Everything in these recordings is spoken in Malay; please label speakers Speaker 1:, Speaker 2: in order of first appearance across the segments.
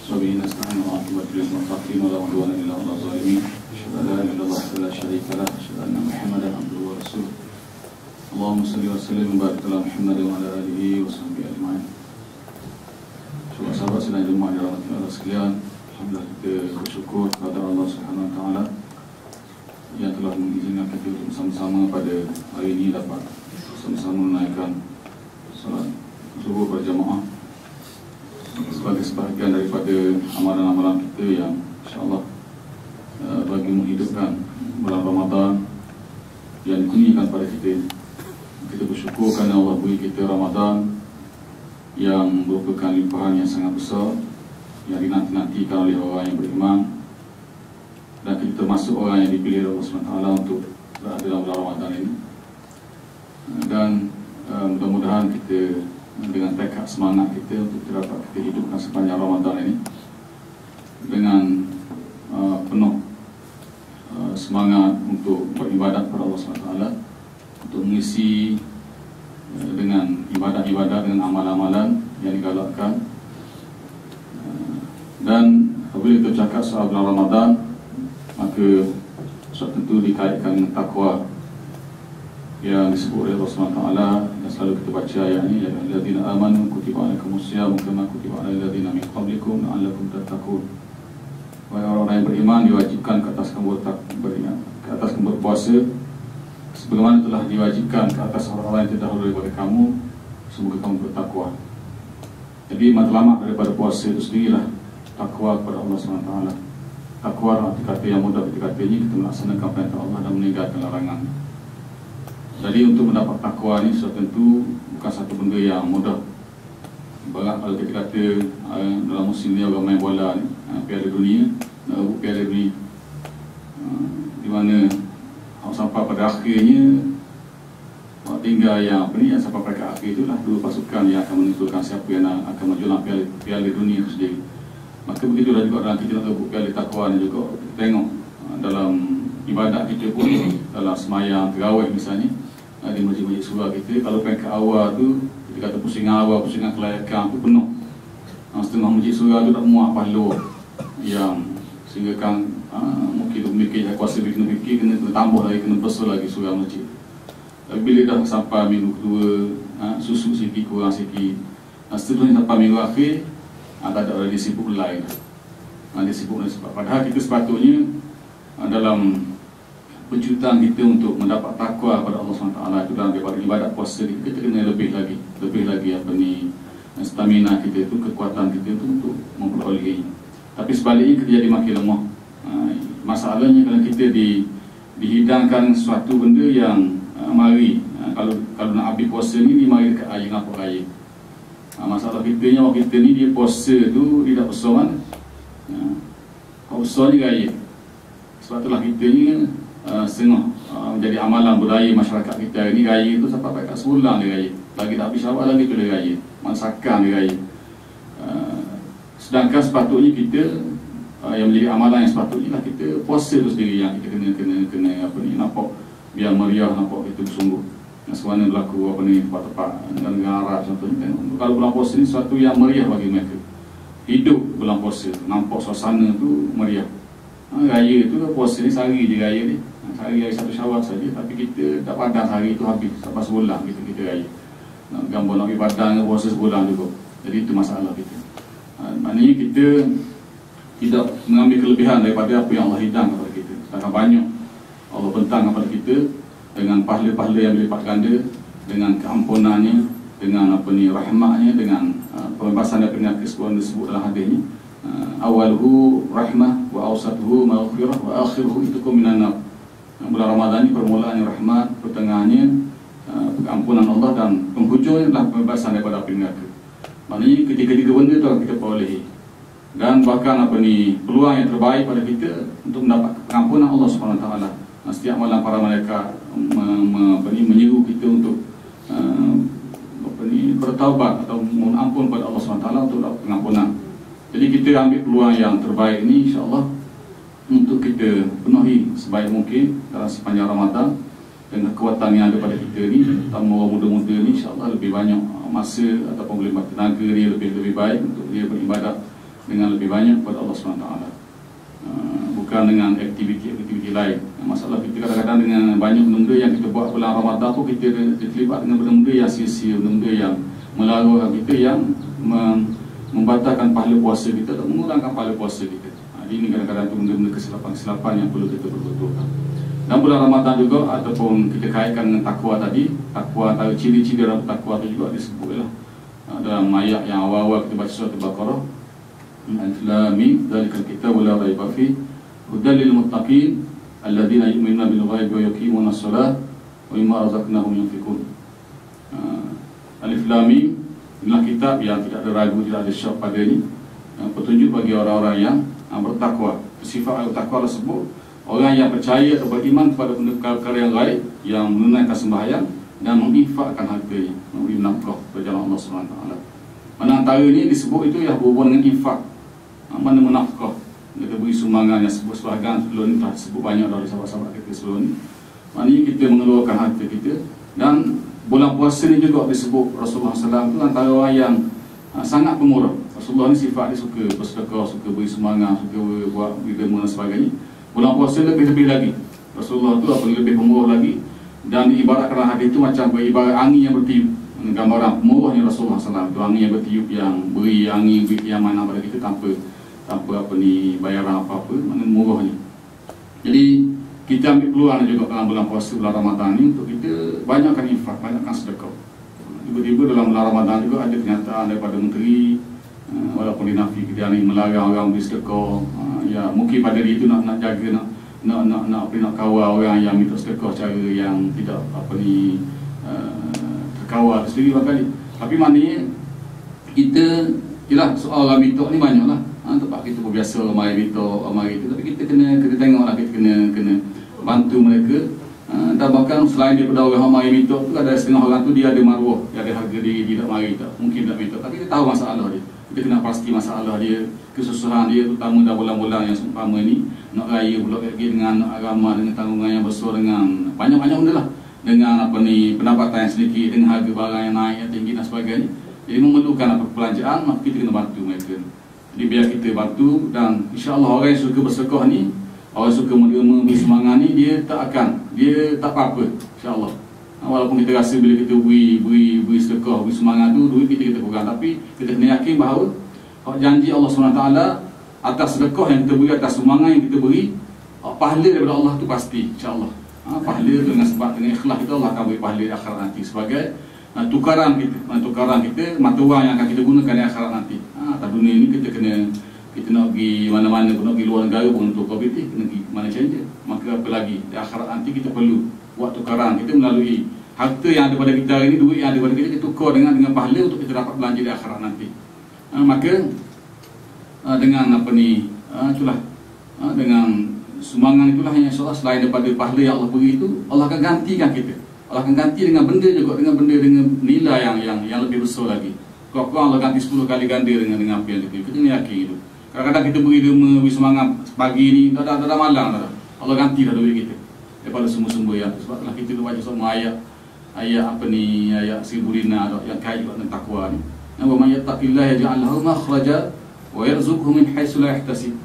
Speaker 1: وبه نستعين وعاقبة للمتقين ولا عدوان إلا على الظالمين أشهد أن لا إله إلا الله وحده لا شريك له أشهد أن محمدا عبده ورسوله اللهم صل وسلم وبارك على محمد وعلى آله وصحبه أجمعين. Sahabat sedang jemaah dirahmati Allah sekalian, alhamdulillah kita bersyukur kepada Allah Subhanahu Wa Taala yang telah mengizinkan kita untuk bersama-sama pada hari ini dapat bersama-sama menaikkan salat subuh berjamaah sebagai sebahagian daripada amalan-amalan kita yang insya-Allah bagi menghidupkan bulan Ramadan yang dikurniakan pada kita. Kita bersyukur kerana Allah beri kita Ramadan yang merupakan limpahan yang sangat besar yang dinanti-nantikan oleh orang yang beriman, dan kita termasuk orang yang dipilih oleh Allah SWT untuk berada dalam bulan Ramadan ini. Dan mudah-mudahan kita dengan tekad semangat kita untuk dapat kita hidupkan sepanjang Ramadan ini dengan penuh semangat untuk beribadat kepada Allah SWT, untuk mengisi dengan ibadah-ibadah, dengan amalan-amalan yang digalakkan. Dan apabila kita cakap soal bulan Ramadan, maka suatu tentu dikaitkan dengan takwa yang disebut oleh Allah SWT, dan selalu kita baca ayat ini, ya ayyuhallazina amanu kutiba alaikumusiyam kama kutiba alal ladzina min qablikum la'allakum tattaqun. Wahai orang-orang yang beriman, diwajibkan ke atas kamu berpuasa sebagaimana telah diwajibkan ke atas orang-orang yang terdahulu daripada kamu, semoga kamu bertakwa. Jadi matlamat daripada puasa itu sendirilah takwa kepada Allah SWT. Takwa arti kata yang mudah kita katanya, kita melaksanakan perintah Allah dan meninggalkan larangan. Jadi untuk mendapat takwa ini sudah tentu bukan satu benda yang mudah. Bahkan kalau kita kata dalam musim ni orang main bola ni, Piala Dunia, Piala Dunia, di mana sampai pada akhirnya tinggal yang yang sampai pada akhir itulah dua pasukan yang akan menentukan siapa yang akan menjulang Piala Dunia itu sendiri. Maka begitulah juga dalam kita nak rebut Piala Taqwa ni juga. Kita tengok dalam ibadat kita pun, dalam semayang tarawih misalnya, di masjid-masjid surau kita, kalau peringkat awal tu kita kata pusingan awal, pusingan kelayakan tu penuh. Setengah masjid surau tu tak muat pahala yang sehingga kan mungkin memikir kuasa dia kena fikir, kena tambah lagi, kena besar lagi surau masjid. Tapi bila dah sampai minggu kedua, susu sikit, kurang sikit, seterusnya sampai minggu akhir, tak ada orang disibuk lain. Disibuk lain sebab padahal kita sepatutnya dalam pencuitan kita untuk mendapat takwa kepada Allah SWT itu dalam daripada ibadat puasa kita kena lebih lagi stamina kita itu, kekuatan kita itu untuk memperoleh. Tapi sebaliknya kita jadi makin lemah. Masalahnya kalau kita dihidangkan suatu benda yang mari, kalau nak habis puasa ni mari dekat air, nampak air. Masalah kita ni dia puasa tu dia tak besar kan. Kalau besar ni air. Sebab itulah kita ni setengah menjadi amalan budaya masyarakat kita hari ni, raya tu sampai kat sebulan dia raya. Lagi tak habis awal lagi tu dia raya. Masakan dia raya. Sedangkan sepatutnya kita yang menjadi amalan yang sepatutnya lah kita puasa tu sendiri yang kita kena nampak biar meriah, nampak kita bersungguh. Sebenarnya berlaku tempat-tempat negara Arab contohnya. Kalau bulan puasa ni sesuatu yang meriah bagi mereka. Hidup bulan puasa, nampak suasana tu meriah. Raya tu puasa ni sehari je raya ni. Sehari satu Syawal saja, tapi kita tak padang sehari tu habis sampai sebulan kita raya. Nak gambar nak pergi padang puasa sebulan juga. Jadi itu masalah kita. Maknanya kita tidak mengambil kelebihan daripada apa yang Allah hidang kepada kita. Sedangkan banyak Allah bentang kepada kita dengan pahala-pahala yang berlipat ganda, dengan keampunannya, dengan rahmatnya, dengan pembebasan daripada penyakit seperti disebut dalam hadis ni. Awaluhu rahmah wa awsatuhu maghfirah wa akhiruhu itukum minan nar. Bulan Ramadan ni permulaannya rahmat, pertengahannya keampunan Allah, dan penghujungnya adalah pembebasan daripada api neraka. Maknanya ketiga-tiga benda tu kita perolehi. Dan bahkan peluang yang terbaik pada kita untuk mendapat pengampunan Allah SWT. Setiap malam para malaikat menyeru kita untuk bertaubat atau mohon ampun kepada Allah SWT untuk dapat pengampunan. Jadi kita ambil peluang yang terbaik ini insya-Allah untuk kita penuhi sebaik mungkin dalam sepanjang Ramadan. Dengan kekuatan yang ada pada kita ni, terutama orang muda-muda ni, insya-Allah lebih banyak masa ataupun boleh tenaga dia lebih baik untuk dia beribadat dengan lebih banyak kepada Allah SWT, bukan dengan aktiviti lain. Masalah kita kadang-kadang dengan banyak benda yang kita buat bulan Ramadan tu, kita terlibat dengan benda-benda yang sia-sia, benda yang melarang kita, yang membatalkan pahala puasa kita atau mengurangkan pahala puasa kita. Ini kadang-kadang tu benda-benda kesilapan yang perlu kita betul-betulkan. Dan bulan Ramadan juga, ataupun kita kaitkan dengan takwa tadi, takwa, antara ciri-ciri dalam takwa itu juga disebutlah dalam ayat yang awal-awal kita baca surat Al-Baqarah, Alif Lam Mim, dzalikal kitabu la raiba fihi hudan lil muttaqin alladzina yu'minuna bil ghaibi wa yuqimuna as-salata wa mimma razaqnahum yunfiqun. Alif Lam Mim, inilah kitab yang tidak ada ragu, tidak ada syak padanya, petunjuk bagi orang-orang yang bertakwa. Sifat takwa tersebut, orang yang percaya atau beriman kepada perkara yang gaib, yang menunaikan sembahyang dan menginfakkan hartanya, memberi nafkah berjalan Allah SWT. Mana antara ini disebut itu yang berhubungan dengan infak, mana menafkah, kita beri sumbangan yang sebut sebahagian sebelum ini telah disebut banyak dari sahabat-sahabat kita sebelum ini. Maknanya kita mengeluarkan harta kita. Dan bulan puasa ini juga disebut Rasulullah SAW itu antara orang yang sangat pemurah. Rasulullah ni sifat dia suka bersedekah, suka beri sumbangan, suka buat derma dan sebagainya. Bulan puasa lebih-lebih lagi. Rasulullah tu apa lebih pemurah lagi, dan ibaratkan hadis itu macam ibarat angin yang bertiup. Gambaran pemurahnya Rasulullah SAW itu angin yang bertiup, yang beri angin yang mana pada kita tanpa apa ni bayaran apa-apa, mana murahnya. Jadi kita ambil peluang juga dalam bulan puasa, bulan Ramadan ni, untuk kita banyakkan infak, banyakkan sedekah. Tiba-tiba dalam bulan Ramadan juga ada kenyataan daripada menteri, walaupun dinafi kita ni melarang orang beri sedekah, ya mungkin pada dia itu nak jaga, nak kawal orang yang minta sedekah cara yang tidak terkawal sendiri barangkali. Tapi maknanya kita, ialah soal orang minta ni banyaklah. Tempat kita berbiasa mari minta, mari itu, tapi kita kena tengoklah, kita kena bantu mereka. Dan bahkan selain daripada orang mari minta tu, ada setengah orang tu dia ada maruah, dia ada harga diri, dia tak mari, tak mungkin tak minta, tapi kita tahu masalah dia. Kita kena pasti masalah dia, kesusahan dia, terutama dalam bulan-bulan yang seumpama ni, nak raya pula lagi dengan nak agama, dengan tanggungan yang besar, dengan banyak-banyak benda lah, dengan pendapatan yang sedikit, dengan harga barang yang naik, yang tinggi dan sebagainya. Jadi memerlukan perbelanjaan, maka kita kena bantu mereka. Jadi biar kita bantu, dan insya-Allah orang yang suka bersedekah ni, orang yang suka menerima semangat ni, dia tak apa-apa, insya-Allah. Walaupun kita rasa bila kita beri sedekah, beri semangat tu, duit kita kurang, tapi kita kena yakin bahawa janji Allah SWT atas sedekah yang kita beri, atas semangat yang kita beri, pahala daripada Allah tu pasti, insya-Allah. Pahala tu dengan sebab dengan ikhlas kita, Allah akan beri pahala di akhirat nanti sebagai tukaran kita, mata wang yang akan kita gunakan di akhirat nanti. Atas dunia ni kita nak pergi mana-mana pun, nak pergi luar negara pun untuk COVID ni, kena pergi mana saja. Maka apa lagi, di akhirat nanti kita perlu buat tukaran kita melalui harta yang ada pada kita hari ini, duit yang ada pada kita tukar dengan pahala untuk kita dapat belanja di akhirat nanti. Maka dengan itulah, dengan sumbangan itulah yang insya-Allah selain daripada pahala yang Allah beri itu, Allah akan gantikan kita. Allah akan ganti dengan benda juga, dengan nilai yang lebih besar lagi. Kalau Allah ganti 10 kali ganda dengan apa yang kita yakin itu. Kadang-kadang kita beri derma, beri semangat pagi ni, dah malam dah. Allah ganti dah duit kita daripada sumber-sumber yang tu. Sebab kita tu baca semua ayat 1000 dinar yang kait dengan takwa ni. Wa may yattaqillaha yaj'al lahu makhraja wa yarzuqhu min haitsu la yahtasib.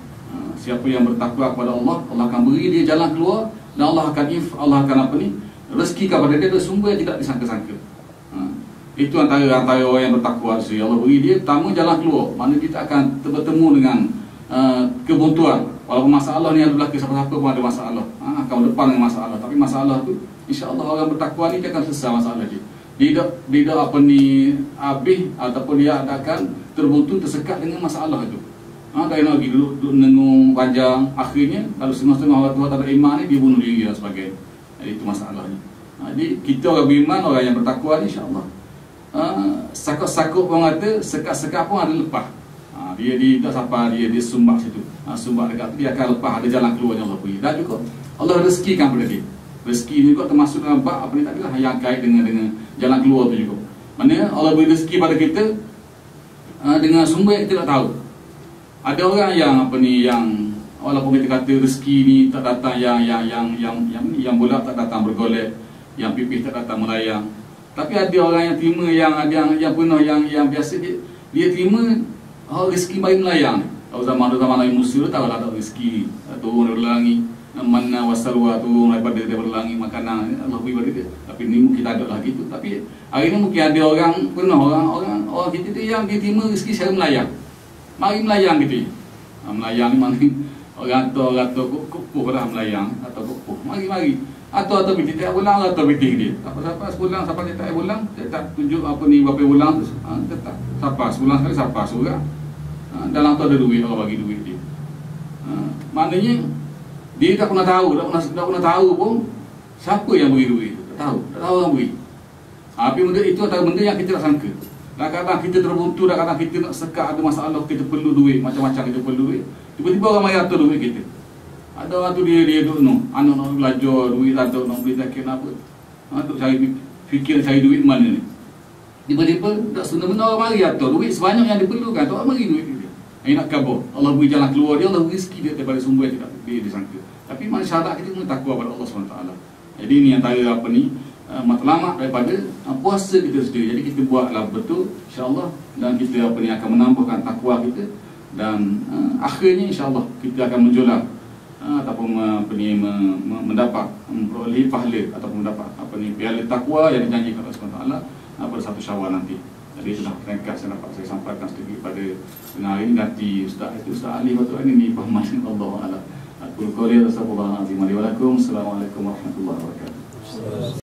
Speaker 1: Siapa yang bertakwa kepada Allah, Allah akan beri dia jalan keluar, dan Allah akan rezeki kepada dia dari sumber yang tidak disangka-sangka. Itu antara orang yang bertakwa. Allah beri dia pertama jalan keluar, mana dia tak akan bertemu dengan kebuntuan. Walaupun masalah ni ada berlaku, siapa-siapa pun ada masalah, akan berdepan dengan masalah. Tapi masalah tu, insya-Allah orang bertakwa ni dia akan selesai masalah dia. Dia tidak habis ataupun dia akan terbuntu, tersekat dengan masalah itu. Dari nak pergi duduk nengung panjang, akhirnya kalau setengah-setengah orang tua tak ada iman ni, dia bunuh diri dan sebagainya. Jadi itu masalahnya. Jadi kita orang beriman, orang yang bertakwa ni, insya-Allah, sakut-sakut orang kata, sekat-sekat pun ada lepas. Dia tak sampai dia sumbak situ. Sumbak dekat tu, dia akan lepas, ada jalan keluar yang Allah beri. Dan juga Allah rezekikan pada dia. Rezeki ni juga termasuk dalam bab apa ni tadi lah, yang kait dengan jalan keluar tu juga. Maknanya Allah beri rezeki pada kita dengan sumber yang kita tak tahu. Ada orang yang walaupun kita kata rezeki ni tak datang, yang bola tak datang bergolek, yang pipih tak datang melayang. Tapi ada orang yang terima, yang penuh, yang biasa dia terima rezeki bayi melayang. Kalau zaman Nabi Musa tu tahu ada rezeki turun dari langit, manna wasalwa turun daripada langit makanan Allah beri dia. Tapi ni mungkin tak ada lagi tu. Tapi hari ni mungkin ada orang kita tu yang diterima rezeki secara melayang. Mari melayang gitu. Melayang ni mana orang tu kukuh dah melayang atau kukuh. Mari. Atau binti tak ulang atau binti dia. Siapa sebulan siapa dia tak ulang, dia tak tunjuk apa ni berapa ulang tu. Tetap. Siapa sebulan sekali siapa surah. Dalam tu ada duit, orang bagi duit dia. Maknanya dia tak pernah tahu, tak pernah tahu pun siapa yang beri duit tu. Tak tahu orang beri. Tapi benda itu antara benda yang kita tak sangka. Kadang-kadang kita terbuntu, kadang-kadang kita nak sekat ada masalah, kita perlu duit, macam-macam kita perlu duit. Tiba-tiba orang mari atur duit kita. Ada orang tu dia duduk anak nak belajar duit atau nak beli jaket apa. Duk cari fikir cari duit mana ni. Tiba-tiba tak sebenarnya orang mari atur duit sebanyak yang diperlukan. Tak mari duit dia. Ini nak kabur. Allah beri jalan keluar dia, Allah beri rezeki dia daripada sumber yang tidak dia disangka. Tapi masyarakat kita kena takwa pada Allah SWT. Jadi ini antara apa ni matlamat daripada puasa kita sendiri. Jadi kita buatlah betul insya-Allah dan kita apa ni akan menambahkan takwa kita dan akhirnya insya-Allah kita akan menjulang ataupun mendapat memperoleh pahala ataupun mendapat apa ni piala takwa yang dijanjikan oleh Allah SWT pada 1 Syawal nanti. Jadi itulah ringkas yang dapat saya sampaikan sedikit pada hari ini. Nanti Ustaz Ali waktu ini pahaman Allah Allah. Aku qouli astaghfirullah azim li wa lakum. Assalamualaikum warahmatullahi wabarakatuh.